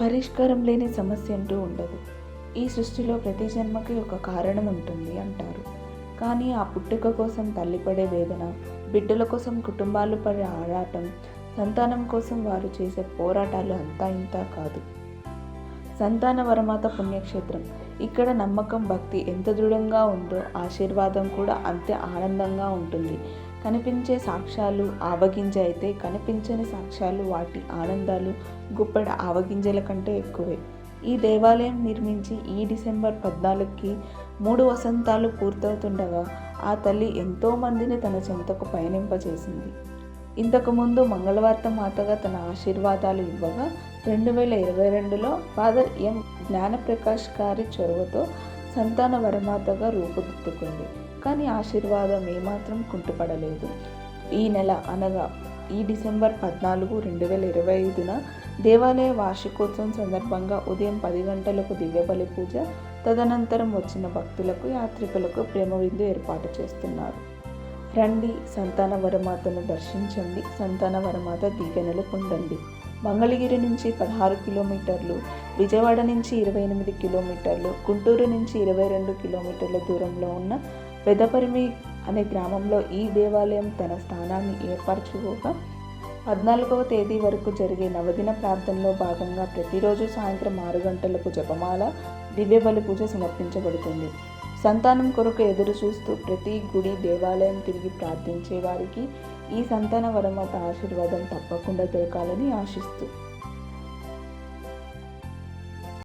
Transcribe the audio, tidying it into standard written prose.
పరిష్కారం లేని సమస్య అంటూ ఉండదు. ఈ సృష్టిలో ప్రతి జన్మకి ఒక కారణం ఉంటుంది అంటారు. కానీ ఆ పుట్టుక కోసం తల్లి పడే వేదన, బిడ్డల కోసం కుటుంబాలు పడే ఆరాటం, సంతానం కోసం వారు చేసే పోరాటాలు అంతా ఇంతా కాదు. సంతాన వరమాత పుణ్యక్షేత్రం. ఇక్కడ నమ్మకం, భక్తి ఎంత దృఢంగా ఉందో ఆశీర్వాదం కూడా అంతే ఆనందంగా ఉంటుంది. కనిపించే సాక్ష్యాలు ఆవగింజ అయితే కనిపించని సాక్ష్యాలు వాటి ఆనందాలు గుప్పెడ ఆవగింజల కంటే ఎక్కువే. ఈ దేవాలయం నిర్మించి ఈ డిసెంబర్ 14కి 3 వసంతాలు పూర్తవుతుండగా ఆ తల్లి ఎంతోమందిని తన చెంతకు పయనింపచేసింది. ఇంతకుముందు మంగళవార్త మాతగా తన ఆశీర్వాదాలు ఇవ్వగా 2022లో ఫాదర్ ఎం జ్ఞానప్రకాష్ గారి చొరవతో సంతాన వరమాతగా రూపుదిద్దుకుంది. కానీ ఆశీర్వాదం ఏమాత్రం కుంటుపడలేదు. ఈ నెల అనగా ఈ డిసెంబర్ 14, 2025న దేవాలయ వార్షికోత్సవం సందర్భంగా ఉదయం 10 గంటలకు దివ్యబలి పూజ, తదనంతరం వచ్చిన భక్తులకు, యాత్రికులకు ప్రేమ విందు ఏర్పాటు చేస్తున్నారు. రండి, సంతాన వరమాతను దర్శించండి, సంతాన వరమాత దీవెనలు పొందండి. మంగళగిరి నుంచి 16 కిలోమీటర్లు, విజయవాడ నుంచి 28 కిలోమీటర్లు, గుంటూరు నుంచి 22 కిలోమీటర్ల దూరంలో ఉన్న పెదపరిమి అనే గ్రామంలో ఈ దేవాలయం తన స్థానాన్ని ఏర్పరచుకోగా 14వ తేదీ వరకు జరిగే నవదిన ప్రార్థనలో భాగంగా ప్రతిరోజు సాయంత్రం 6 గంటలకు జపమాల, దివ్యబలి పూజ సమర్పించబడుతుంది. సంతానం కొరకు ఎదురు చూస్తూ ప్రతి గుడి, దేవాలయం తిరిగి ప్రార్థించే వారికి ఈ సంతాన వరమాత ఆశీర్వాదం తప్పకుండా దొరకాలని ఆశిస్తూ